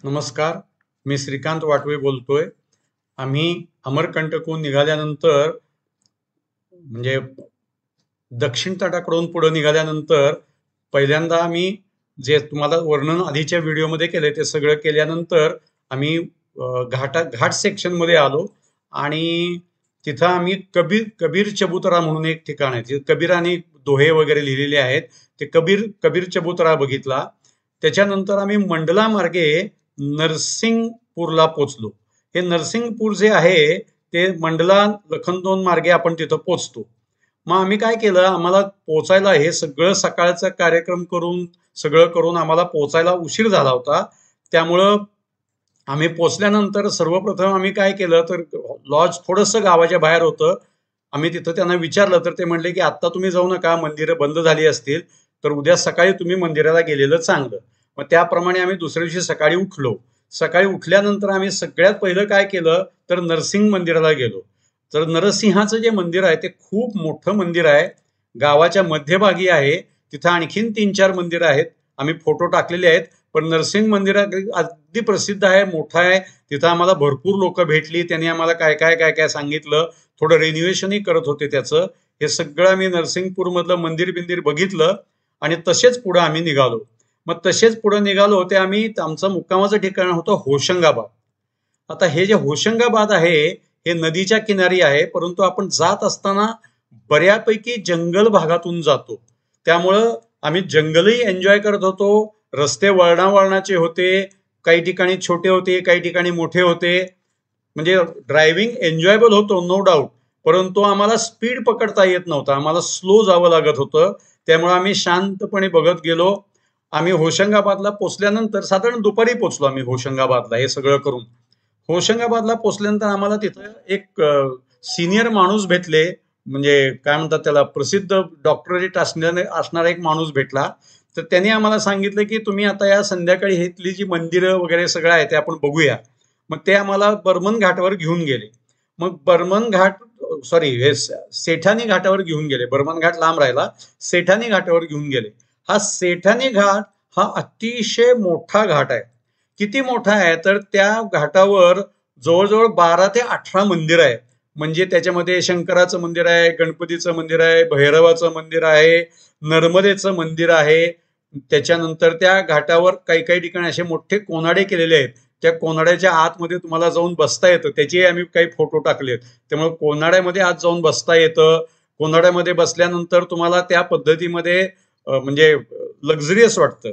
नमस्कार, मी श्रीकांत वाटवे बोलतोय. आम्ही अमरकंटकहून निघाल्यानंतर म्हणजे दक्षिण तटाकडून पुढे निघाल्यानंतर पहिल्यांदा आम्ही जे तुम्हाला वर्णन आधीच्या व्हिडिओमध्ये केले ते सगळं केल्यानंतर आम्ही घाट सेक्शन मध्ये आलो आणि तिथं आम्ही कबीर चबुतरा म्हणून एक ठिकाण आहे. तिथे कबीराने दोहे वगैरे लिहिलेले आहेत. ते कबीर चबुतरा बघितला. त्याच्यानंतर आम्ही मंडला मार्गे नरसिंगपूरला पोचलो. हे नरसिंगपूर जे आहे ते मंडला लखनदोन मार्गे आपण तिथं पोचतो. मग आम्ही काय केलं, आम्हाला पोचायला हे सगळं सकाळचा कार्यक्रम करून सगळं करून आम्हाला पोचायला उशीर झाला होता. त्यामुळं आम्ही पोचल्यानंतर सर्वप्रथम आम्ही काय केलं तर लॉज थोडंसं गावाच्या बाहेर होतं. आम्ही तिथं त्यांना विचारलं तर ते म्हणले की आत्ता तुम्ही जाऊ नका, मंदिरं बंद झाली असतील तर उद्या सकाळी तुम्ही मंदिराला गेलेलं चांगलं. मग त्याप्रमाणे आम्ही दुसऱ्या दिवशी सकाळी उठलो. सकाळी उठल्यानंतर आम्ही सगळ्यात पहिलं काय केलं तर नरसिंह मंदिराला गेलो. तर नरसिंहाचं जे मंदिर आहे ते खूप मोठं मंदिर आहे, गावाच्या मध्यभागी आहे. तिथं आणखीन 3-4 मंदिरं आहेत, आम्ही फोटो टाकलेले आहेत. पण नरसिंह मंदिर अगदी प्रसिद्ध आहे, मोठं आहे. तिथं आम्हाला भरपूर लोक भेटली, त्यांनी आम्हाला काय काय काय काय सांगितलं. थोडं रिन्युएशनही करत होते त्याचं. हे सगळं आम्ही नरसिंगपूर मधलं मंदिर बिंदिर बघितलं आणि तसेच पुढे आम्ही निघालो. मग तसेच पुढे निघालो ते आम्ही, आमचं मुक्कामाचं ठिकाण होतं होशंगाबाद. आता हे जे होशंगाबाद आहे हे नदीच्या किनारी आहे, परंतु आपण जात असताना बऱ्यापैकी जंगल भागातून जातो. त्यामुळं आम्ही जंगलही एन्जॉय करत होतो. रस्ते वळणावळणाचे होते, काही ठिकाणी छोटे होते, काही ठिकाणी मोठे होते. म्हणजे ड्रायव्हिंग एन्जॉयबल होतो, नो डाऊट. परंतु आम्हाला स्पीड पकडता येत नव्हतं, आम्हाला स्लो जावं लागत होतं. त्यामुळे आम्ही शांतपणे बघत गेलो. आम्ही होशंगाबादला पोचल्यानंतर साधारण दुपारी पोचलो आम्ही होशंगाबादला. हे सगळं करून होशंगाबादला पोचल्यानंतर आम्हाला तिथं एक सिनियर माणूस भेटले, म्हणजे काय म्हणतात त्याला, प्रसिद्ध डॉक्टरेट असणारा एक माणूस भेटला. तर त्यांनी आम्हाला सांगितलं की तुम्ही आता या संध्याकाळी इथली जी मंदिरं वगैरे सगळं आहे ते आपण बघूया. मग ते आम्हाला बर्मन घाटावर घेऊन गेले. मग बर्मन घाट, सॉरी, हे सेठानी घाटावर घेऊन गेले. बर्मन घाट लांब राहिला, सेठानी घाटावर घेऊन गेले. हा सेठानी घाट हा अतिशय मोठा घाट आहे. किती मोठा आहे तर त्या घाटावर जवळजवळ 12 ते 18 मंदिर आहे. म्हणजे त्याच्यामध्ये शंकराचं मंदिर आहे, गणपतीचं मंदिर आहे, भैरवाचं मंदिर आहे, नर्मदेचं मंदिर आहे. त्याच्यानंतर त्या घाटावर काही काही ठिकाणी असे मोठे कोनाडे केलेले आहेत. त्या कोनाड्याच्या आतमध्ये तुम्हाला जाऊन बसता येतं. त्याचे आम्ही काही फोटो टाकलेत. त्यामुळे कोनाड्यामध्ये आत जाऊन बसता येतं. कोनाड्यामध्ये बसल्यानंतर तुम्हाला त्या पद्धतीमध्ये म्हणजे लक्झरियस वाटतं.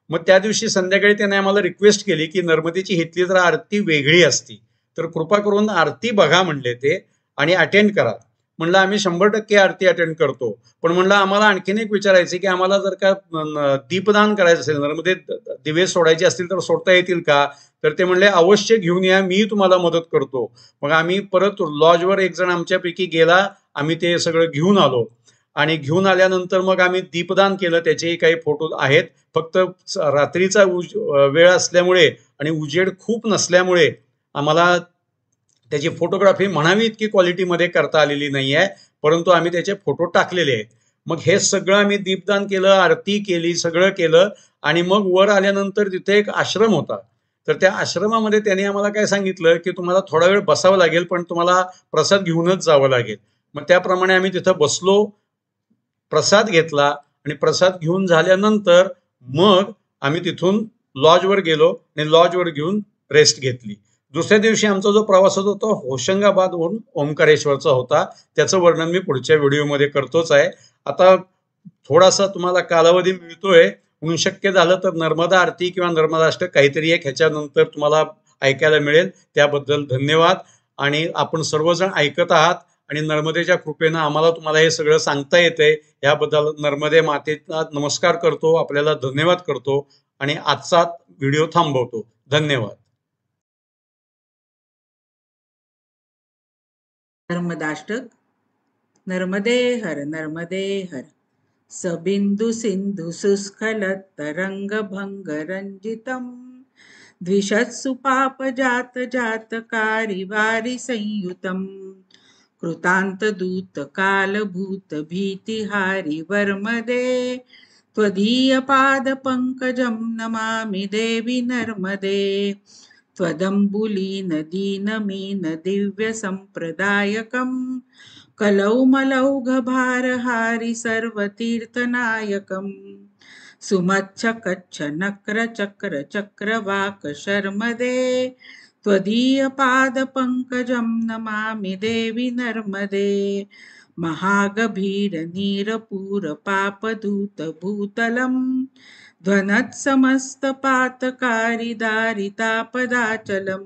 मग त्या दिवशी संध्याकाळी त्याने आम्हाला रिक्वेस्ट केली की नर्मदेची हितली जर आरती वेगळी असती तर कृपा करून आरती बघा म्हणले ते आणि अटेंड करा. म्हणलं आम्ही 100% आरती अटेंड करतो. पण म्हणलं आम्हाला आणखीन एक विचारायचं की आम्हाला जर का दीपदान करायचं असेल, नर्मदेत दिवे सोडायचे असतील तर सोडता येतील का? तर ते म्हणले अवश्य घेऊन या, मी तुम्हाला मदत करतो. मग आम्ही परत लॉजवर एक जण आमच्यापैकी गेला, आम्ही ते सगळं घेऊन आलो. आणि घेऊन आल्यानंतर मग आम्ही दीपदान केलं. त्याचेही काही फोटो आहेत. फक्त रात्रीचा वेळ असल्यामुळे आणि उजेड खूप नसल्यामुळे आम्हाला त्याची फोटोग्राफी म्हणावी इतकी क्वालिटीमध्ये करता आलेली नाही आहे, परंतु आम्ही त्याचे फोटो टाकलेले आहेत. मग हे सगळं आम्ही दीपदान केलं, आरती केली, सगळं केलं. आणि मग वर आल्यानंतर तिथे एक आश्रम होता. तर त्या आश्रमामध्ये त्यांनी आम्हाला काय सांगितलं की तुम्हाला थोडा वेळ बसावं लागेल, पण तुम्हाला प्रसाद घेऊनच जावं लागेल. मग त्याप्रमाणे आम्ही तिथं बसलो, प्रसाद घेतला आणि प्रसाद घेऊन झाल्यानंतर मग आम्ही तिथून लॉजवर गेलो आणि लॉजवर घेऊन रेस्ट घेतली. दुसऱ्या दिवशी आमचा जो प्रवास होता तो होशंगाबादहून ओंकारेश्वरचा होता. त्याचं वर्णन मी पुढच्या व्हिडिओमध्ये करतोच आहे. आता थोडासा तुम्हाला कालावधी मिळतोय म्हणून शक्य झालं तर नर्मदा आरती किंवा नर्मदाष्टक काहीतरी एक ह्याच्यानंतर तुम्हाला ऐकायला मिळेल. त्याबद्दल धन्यवाद. आणि आपण सर्वजण ऐकत आहात आणि नर्मदेच्या कृपेनं आम्हाला तुम्हाला हे सगळं सांगता येतंय. याबद्दल नर्मदे मातेला नमस्कार करतो, आपल्याला धन्यवाद करतो आणि आजचा व्हिडिओ थांबवतो. धन्यवाद. नर्मदाष्टक. नर्मदे हर नर्मदे हर, सबिंदु सिंधु सुस्खलत तरंग भंग रंजितम, द्विषत्सु पाप जात जात कारी वारी संयुतम, कृतांत दूत काल भूत भीतिहारी वर्मदे, त्वदीयपादपङ्कजं नमामि देवि नर्मदे त्वदम्बुलीनदीनमीनदिव्यसम्प्रदायकं कलौमलौघभारहारि सर्वतीर्थनायकम् सुमच्छकच्छनक्रचक्रचक्रवाकशर्मदे त्वदीयपादपङ्कजं नमामि देवि नर्मदे महागभीरनीरपूरपापदूतभूतलं ध्वनत्समस्तपातकारि दारितापदाचलं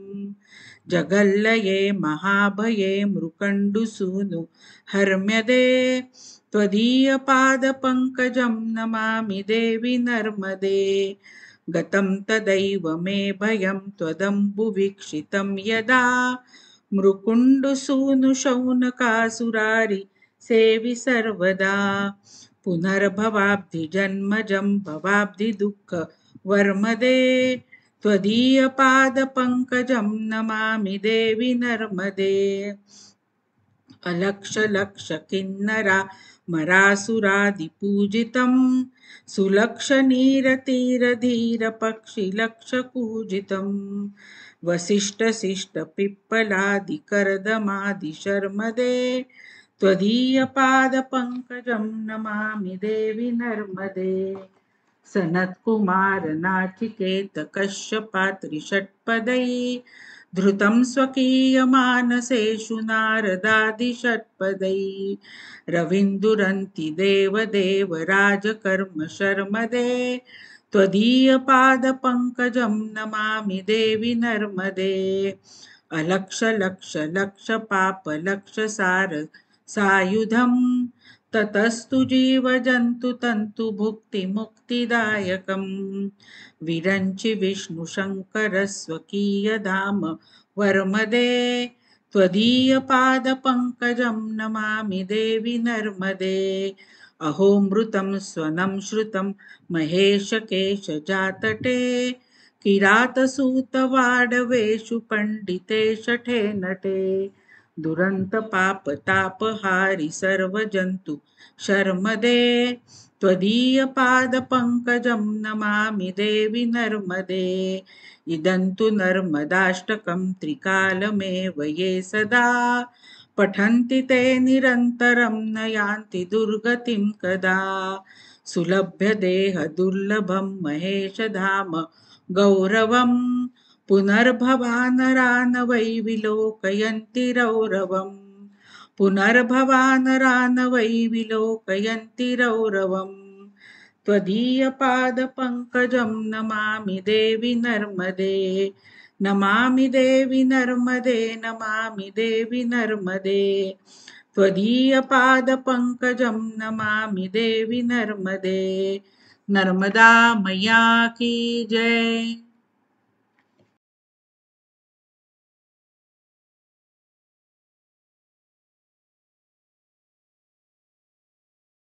जगल्लये महाभये मृकण्डुसूनु हर्म्यदे त्वदीयपादपङ्कजं नमामि देवि नर्मदे गतं तदैव मे भयं त्वदम्बुवीक्षितं यदा मृकुण्डुसूनुशौनकासुरारि सेवि सर्वदा पुनर्भवाब्धिजन्मजं भवाब्धिदुःखवर्मदे त्वदीयपादपङ्कजं नमामि देवि नर्मदे अलक्षलक्षकिन्नरा मरासुरादिपूजितं सुलक्षनीरतीरधीरपक्षिलक्षपूजितं वसिष्ठशिष्टपिप्पलादिकर्दमादिशर्मदे त्वदीयपादपङ्कजं नमामि देवि नर्मदे सनत्कुमारनाचिकेतकश्यपात्रिषट्पदैः धृतं स्वकीयमानसेषु नारदादिषट्पदैः रवीन्दुरन्ति देवदेवराजकर्म शर्मदे त्वदीयपादपङ्कजं नमामि देवि नर्मदे अलक्षलक्षलक्षपापलक्षसार सायुधं ततस्तु जीवजन्तुतन्तुभुक्तिमुक्तिदायकं विरञ्चि विष्णुशङ्करस्वकीयधाम वर्मदे त्वदीयपादपङ्कजं नमामि देवि नर्मदे अहो मृतं स्वनं श्रुतं महेशकेशजातटे किरातसूतवाडवेषु पण्डिते शठे नटे दुरन्तपापतापहारि सर्वजन्तु शर्मदे त्वदीयपादपङ्कजं नमामि देवि नर्मदे इदं तु नर्मदाष्टकं त्रिकालमेव ये सदा पठन्ति ते निरन्तरं न यान्ति दुर्गतिं कदा सुलभ्यदेहदुर्लभं महेशधाम गौरवं पुनर्भवानरा न वै विलोकयन्ति रौरवं पुनर्भवानरा न वै विलोकयन्ति रौरवं त्वदीयपादपङ्कजं नमामि देवि नर्मदे नमामि देवि नर्मदे नमामि देवि नर्मदे त्वदीयपादपङ्कजं नमामि देवि नर्मदे नर्मदा मैया की जय।